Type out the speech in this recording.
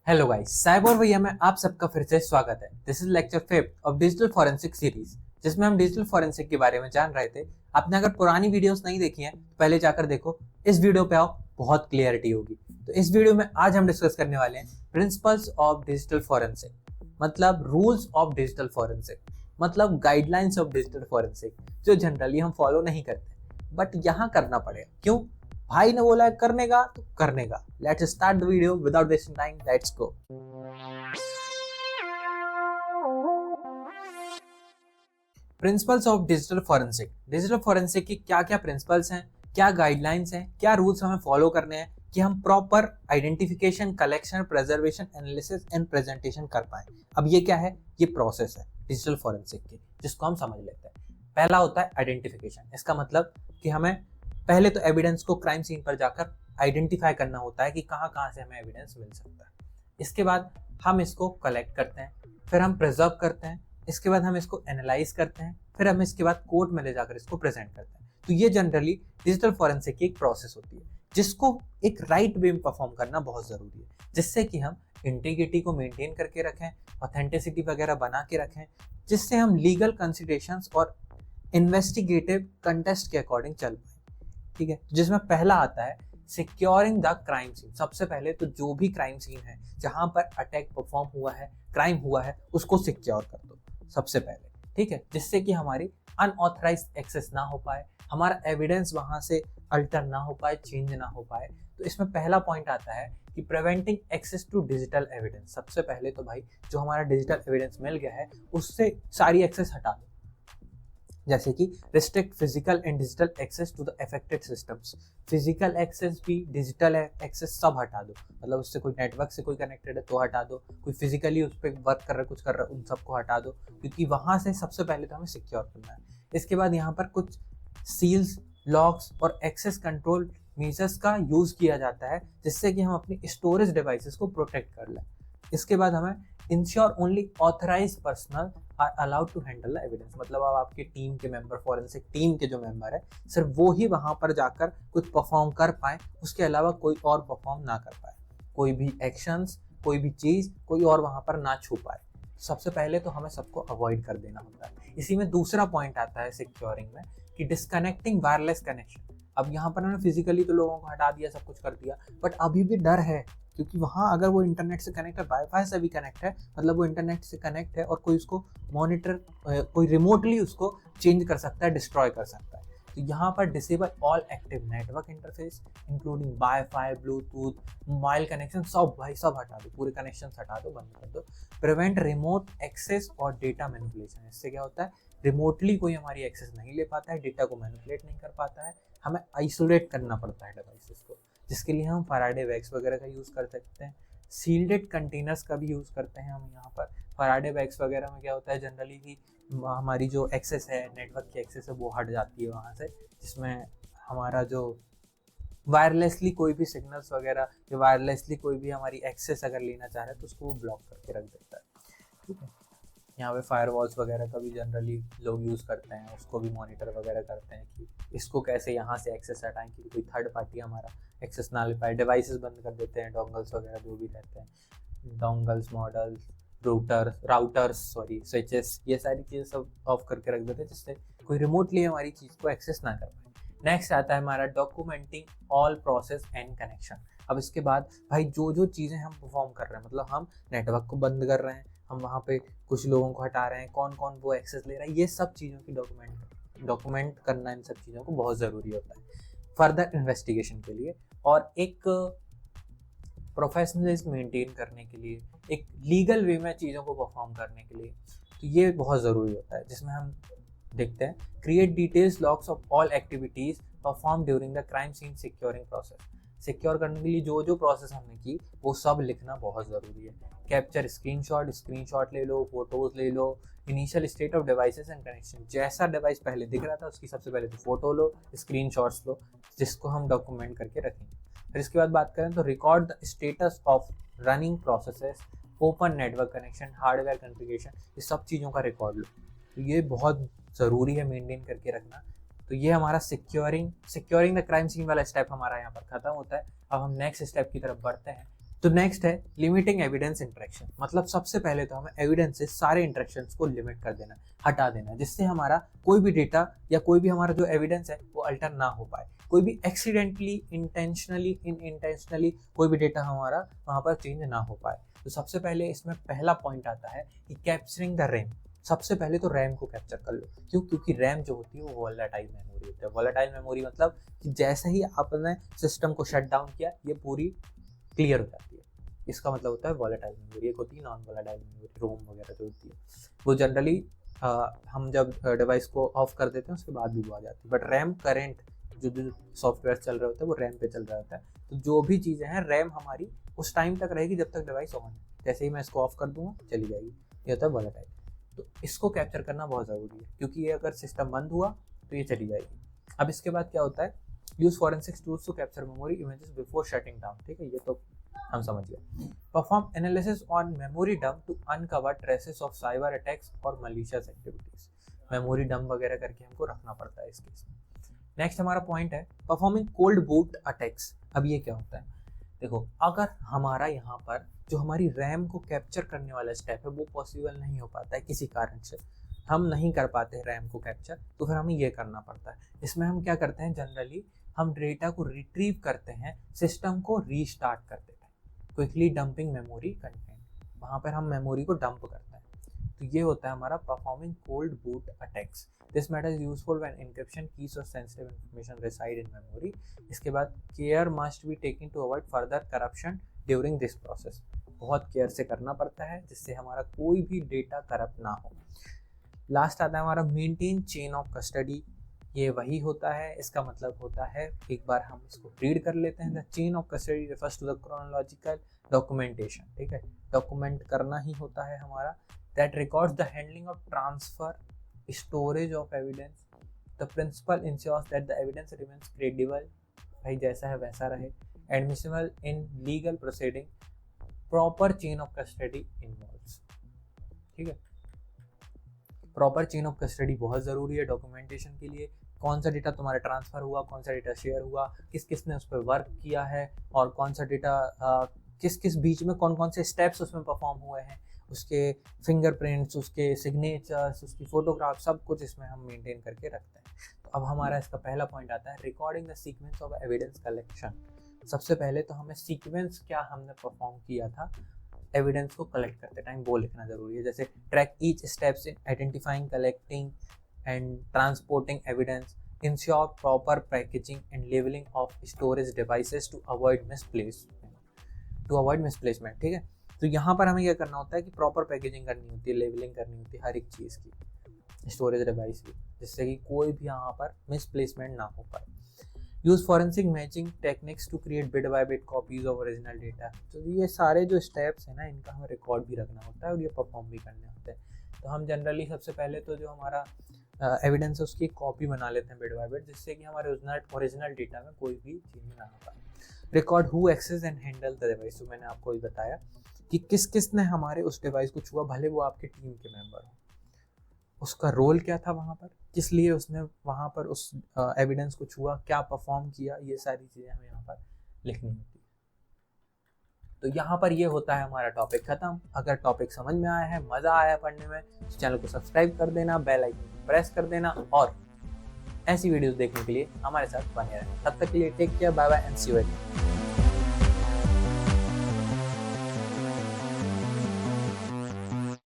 Hello guys, cyber भैया में आप सबका फिर से स्वागत है। This is lecture 5 of digital forensic series, जिसमें हम डिजिटल फॉरेंसिक के बारे में जान रहे थे। आपने अगर पुरानी वीडियोस नहीं देखी हैं तो पहले जाकर देखो, इस वीडियो पे आओ, बहुत क्लियरिटी होगी। तो इस वीडियो में आज हम डिस्कस करने वाले हैं प्रिंसिपल्स ऑफ डिजिटल फॉरेंसिक, मतलब रूल्स ऑफ डिजिटल फॉरेंसिक, मतलब गाइडलाइंस ऑफ डिजिटल फॉरेंसिक, जो जनरली हम फॉलो नहीं करते बट यहाँ करना पड़ेगा। क्यों? भाई ने बोला है करने का तो करने का। Let's start the video without wasting time, let's go. Principles of digital forensic. Digital forensic की क्या क्या प्रिंसिपल्स हैं, क्या गाइडलाइंस हैं, क्या रूल्स हमें फॉलो करने हैं कि हम proper identification, collection, preservation, analysis and presentation कर पाए। अब ये क्या है? ये प्रोसेस है डिजिटल फॉरेंसिक की, जिसको हम समझ लेते हैं। पहला होता है आइडेंटिफिकेशन। इसका मतलब कि हमें पहले तो एविडेंस को क्राइम सीन पर जाकर आइडेंटिफाई करना होता है कि कहाँ कहाँ से हमें एविडेंस मिल सकता है। इसके बाद हम इसको कलेक्ट करते हैं, फिर हम प्रिजर्व करते हैं, इसके बाद हम इसको एनालाइज करते हैं, फिर हम इसके बाद कोर्ट में ले जाकर इसको प्रेजेंट करते हैं। तो ये जनरली डिजिटल फॉरेंसिक की एक प्रोसेस होती है, जिसको एक राइट वे में परफॉर्म करना बहुत जरूरी है, जिससे कि हम इंटीग्रिटी को मेंटेन करके रखें, ऑथेंटिसिटी वगैरह बना के रखें, जिससे हम लीगल कंसिडरेशंस और इन्वेस्टिगेटिव कंटेस्ट के अकॉर्डिंग चल पाए। ठीक है, जिसमें पहला आता है सिक्योरिंग द क्राइम सीन। सबसे पहले तो जो भी क्राइम सीन है जहां पर अटैक परफॉर्म हुआ है, क्राइम हुआ है, उसको सिक्योर कर दो सबसे पहले। ठीक है, जिससे कि हमारी अनऑथराइज्ड एक्सेस ना हो पाए, हमारा एविडेंस वहां से अल्टर ना हो पाए, चेंज ना हो पाए। तो इसमें पहला पॉइंट आता है कि preventing access to digital evidence. सबसे पहले तो भाई जो हमारा डिजिटल एविडेंस मिल गया है उससे सारी एक्सेस हटा दो, जैसे कि restrict physical and digital access to the affected systems. Physical access भी, डिजिटल एक्सेस सब हटा दो। मतलब उससे कोई नेटवर्क से कोई कनेक्टेड है तो हटा दो, कोई फिजिकली उस पर वर्क कर रहा है, कुछ कर रहा है, उन सबको हटा दो, क्योंकि वहां से सबसे पहले तो हमें सिक्योर करना है। इसके बाद यहाँ पर कुछ सील्स, लॉक्स और एक्सेस कंट्रोल मेजर्स का यूज किया जाता है, जिससे कि हम अपनी स्टोरेज डिवाइसेस को प्रोटेक्ट कर लें। इसके बाद हमें ensure only authorise personnel are allowed to handle the evidence. मतलब अब आपकी टीम के मेंबर, फॉरेंसिक टीम के जो मेंबर है, सिर्फ वो ही वहां पर जाकर कुछ परफॉर्म कर पाए, उसके अलावा कोई और परफॉर्म ना कर पाए। कोई भी एक्शंस, कोई भी चीज कोई और वहां पर ना छू पाए। सबसे पहले तो हमें सबको अवॉइड कर देना होता है। इसी में दूसरा पॉइंट आता है सिक्योरिंग में कि डिस्कनेक्टिंग वायरलेस कनेक्शन। अब यहाँ पर हमने फिजिकली तो लोगों को हटा दिया, सब कुछ कर दिया, बट अभी भी डर है, क्योंकि वहाँ अगर वो इंटरनेट से कनेक्ट है, वाईफाई से भी कनेक्ट है, मतलब वो इंटरनेट से कनेक्ट है और कोई उसको मॉनिटर, कोई रिमोटली उसको चेंज कर सकता है, डिस्ट्रॉय कर सकता है। तो यहाँ पर disable all active network interface including wifi, Bluetooth, mobile connection, सब भाई सब हटा दो, पूरे कनेक्शन हटा दो, बंद कर दो। प्रिवेंट रिमोट एक्सेस और डेटा मैनिपुलेशन। इससे क्या होता है, रिमोटली कोई हमारी एक्सेस नहीं ले पाता है, डेटा को मैनिपुलेट नहीं कर पाता है, हमें आइसोलेट करना पड़ता है डिवाइसेस को, जिसके लिए हम फैराडे वैक्स वगैरह का यूज़ कर सकते हैं। सील्डेड कंटेनर्स का भी यूज़ करते हैं हम यहाँ पर। फैराडे वैक्स वगैरह में क्या होता है जनरली कि हमारी जो एक्सेस है, नेटवर्क की एक्सेस है, वो हट जाती है वहाँ से, जिसमें हमारा जो वायरलेसली कोई भी सिग्नल्स वगैरह या वायरलेसली कोई भी हमारी एक्सेस अगर लेना चाह रहे हैं तो उसको वो ब्लॉक करके रख देता है। ठीक है, यहाँ पे फायरवॉल्स वगैरह का भी जनरली लोग यूज़ करते हैं, उसको भी मॉनिटर वगैरह करते हैं कि इसको कैसे यहाँ से एक्सेस हटाएं कि कोई थर्ड पार्टी हमारा एक्सेस ना ले पाए। डिवाइसेस बंद कर देते हैं, डोंगल्स वगैरह जो भी रहते हैं, dongles, models, routers sorry, switches, ये सारी चीज़ें सब ऑफ करके रख देते हैं, जिससे कोई रिमोटली हमारी चीज़ को एक्सेस ना कर पाए। नेक्स्ट आता है हमारा documenting all process and connection. अब इसके बाद भाई जो जो चीज़ें हम परफॉर्म कर रहे हैं, मतलब हम नेटवर्क को बंद कर रहे हैं, हम वहाँ पे कुछ लोगों को हटा रहे हैं, कौन कौन वो एक्सेस ले रहा है, ये सब चीज़ों की डॉक्यूमेंट करना इन सब चीज़ों को बहुत ज़रूरी होता है फर्दर इन्वेस्टिगेशन के लिए, और एक प्रोफेशनलिज्म मेंटेन करने के लिए, एक लीगल वे में चीज़ों को परफॉर्म करने के लिए। तो ये बहुत ज़रूरी होता है, जिसमें हम देखते हैं create details logs of all activities perform during the crime scene securing process. Secure करने के लिए जो जो प्रोसेस हमने की वो सब लिखना बहुत ज़रूरी है। कैप्चर स्क्रीनशॉट ले लो, फोटोज ले लो, initial state of devices and connection. जैसा डिवाइस पहले दिख रहा था उसकी सबसे पहले तो फोटो लो, स्क्रीनशॉट्स लो, जिसको हम डॉक्यूमेंट करके रखेंगे। फिर इसके बाद बात करें तो record the status of running processes, open network connection, hardware configuration, ये सब चीज़ों का रिकॉर्ड लो। तो ये बहुत ज़रूरी है मेंटेन करके रखना। तो ये हमारा सिक्योरिंग द क्राइम सीन वाला स्टेप हमारा यहाँ पर खत्म होता है। अब हम नेक्स्ट स्टेप की तरफ बढ़ते हैं तो नेक्स्ट है लिमिटिंग एविडेंस इंटरेक्शन, मतलब सबसे पहले तो हमें एविडेंस से सारे इंटरेक्शंस को लिमिट कर देना, हटा देना, जिससे हमारा कोई भी डेटा या कोई भी हमारा जो एविडेंस है वो अल्टर ना हो पाए, कोई भी एक्सीडेंटली, इंटेंशनली, इनइंटेंशनली कोई भी डेटा हमारा वहाँ पर चेंज ना हो पाए। तो सबसे पहले इसमें पहला पॉइंट आता है कि कैप्चरिंग द रैम। सबसे पहले तो रैम को कैप्चर कर लो। क्यों? क्योंकि रैम जो होती है वो वोलेटाइल मेमोरी होती है। वोलेटाइल मेमोरी मतलब कि जैसे ही आपने सिस्टम को शट डाउन किया ये पूरी क्लियर हो जाती है, इसका मतलब होता है वोलेटाइल मेमोरी। एक होती है नॉन वोलेटाइल मेमोरी, रोम वगैरह जो होती है वो जनरली हम जब डिवाइस को ऑफ कर देते हैं उसके बाद भी वो आ जाती है। बट रैम करेंट जो जो सॉफ्टवेयर चल रहे होते हैं वो रैम पे चल रहा होता है, तो जो भी चीज़ें हैं रैम हमारी उस टाइम तक रहेगी जब तक डिवाइस ऑन है। जैसे ही मैं इसको ऑफ कर दूंगा चली जाएगी, ये होता है वोलेटाइल। तो इसको कैप्चर करना बहुत ज़रूरी है, क्योंकि ये अगर सिस्टम बंद हुआ तो ये चली जाएगी। अब इसके बाद क्या होता है, use forensics tools to capture memory images before shutting down. ठीक है, ये तो हम समझ गए। Perform analysis on memory dump to uncover traces of cyber attacks और मलिशियस एक्टिविटीज। मेमोरी डंप वगैरह करके हमको रखना पड़ता है इस केस में। नेक्स्ट हमारा पॉइंट है परफॉर्मिंग कोल्ड बूट अटैक्स। अब ये क्या होता है, देखो अगर हमारा यहाँ पर जो हमारी रैम को कैप्चर करने वाला स्टेप है वो पॉसिबल नहीं हो पाता है, किसी कारण से हम नहीं कर पाते रैम को कैप्चर, तो फिर हमें ये करना पड़ता है। इसमें हम क्या करते हैं, जनरली हम डेटा को रिट्रीव करते हैं, सिस्टम को रीस्टार्ट कर देते हैं, क्विकली डंपिंग मेमोरी कंटेंट, वहाँ पर हम मेमोरी को डंप करते हैं। तो ये होता है हमारा performing cold boot attacks. This matter is useful when encryption keys और sensitive information reside in memory. इसके बाद care must be taken to avoid further corruption during this process. बहुत केयर से करना पड़ता है जिससे हमारा कोई भी डेटा करप्ट ना हो। लास्ट आता है हमारा मेंटेन चेन ऑफ कस्टडी। ये वही होता है, इसका मतलब होता है, एक बार हम इसको रीड कर लेते हैं। The chain of custody refers to the chronological documentation. ठीक है, डॉक्यूमेंट करना ही होता है हमारा। That records the handling of transfer, storage of evidence. The principle ensures that the evidence remains credible, भाई जैसा है वैसा रहे, admissible in legal proceeding, proper chain of custody involves. ठीक है, प्रॉपर चेन ऑफ कस्टडी बहुत ज़रूरी है डॉक्यूमेंटेशन के लिए। कौन सा डेटा तुम्हारा ट्रांसफ़र हुआ, कौन सा डेटा शेयर हुआ, किस किस ने उस पर वर्क किया है, और कौन सा डेटा किस किस बीच में कौन कौन से स्टेप्स उसमें परफॉर्म हुए हैं, उसके फिंगरप्रिंट्स, उसके सिग्नेचर्स, उसकी फोटोग्राफ, सब कुछ इसमें हम मेंटेन करके रखते हैं। तो अब हमारा इसका पहला पॉइंट आता है recording the sequence of evidence collection. सबसे पहले तो हमें सीक्वेंस क्या हमने परफॉर्म किया था एविडेंस को कलेक्ट करते टाइम वो लिखना जरूरी है। जैसे track each steps in identifying, collecting and transporting evidence, ensure proper packaging and labelling of storage devices to avoid misplacement. ठीक है, तो यहाँ पर हमें क्या करना होता है कि प्रॉपर पैकेजिंग करनी होती है, लेबलिंग करनी होती है हर एक चीज़ की, स्टोरेज डिवाइस की, जिससे कि कोई भी यहाँ पर मिसप्लेसमेंट ना हो पाए। Use forensic matching techniques to create bit by bit copies of original data. तो ये सारे जो स्टेप्स हैं ना, इनका हमें रिकॉर्ड भी रखना होता है और ये परफॉर्म भी करने होते हैं। तो हम जनरली सबसे पहले तो जो हमारा एविडेंस है उसकी कॉपी बना लेते हैं बिट बाय बिट, जिससे कि हमारे ओरिजिनल डेटा में कोई भी चेंज ना हो पाए। Record who access and handle the device. तो मैंने आपको ये बताया कि किस किस ने हमारे उस डिवाइस को छुआ, भले वो आपके टीम के मेंबर हो, उसका रोल क्या था वहाँ पर, किस लिए उसने वहाँ पर उस एविडेंस को छुआ, क्या परफॉर्म किया, ये सारी चीज़ें हमें यहाँ पर लिखनी होती है। तो यहाँ पर ये होता है हमारा टॉपिक खत्म। अगर टॉपिक समझ में आया है, मज़ा आया पढ़ने में, तो चैनल को सब्सक्राइब कर देना, बेल आइकन प्रेस कर देना, और ऐसी वीडियोस देखने के लिए हमारे साथ बने रहें। तब तक के लिए take care, bye bye and see you again.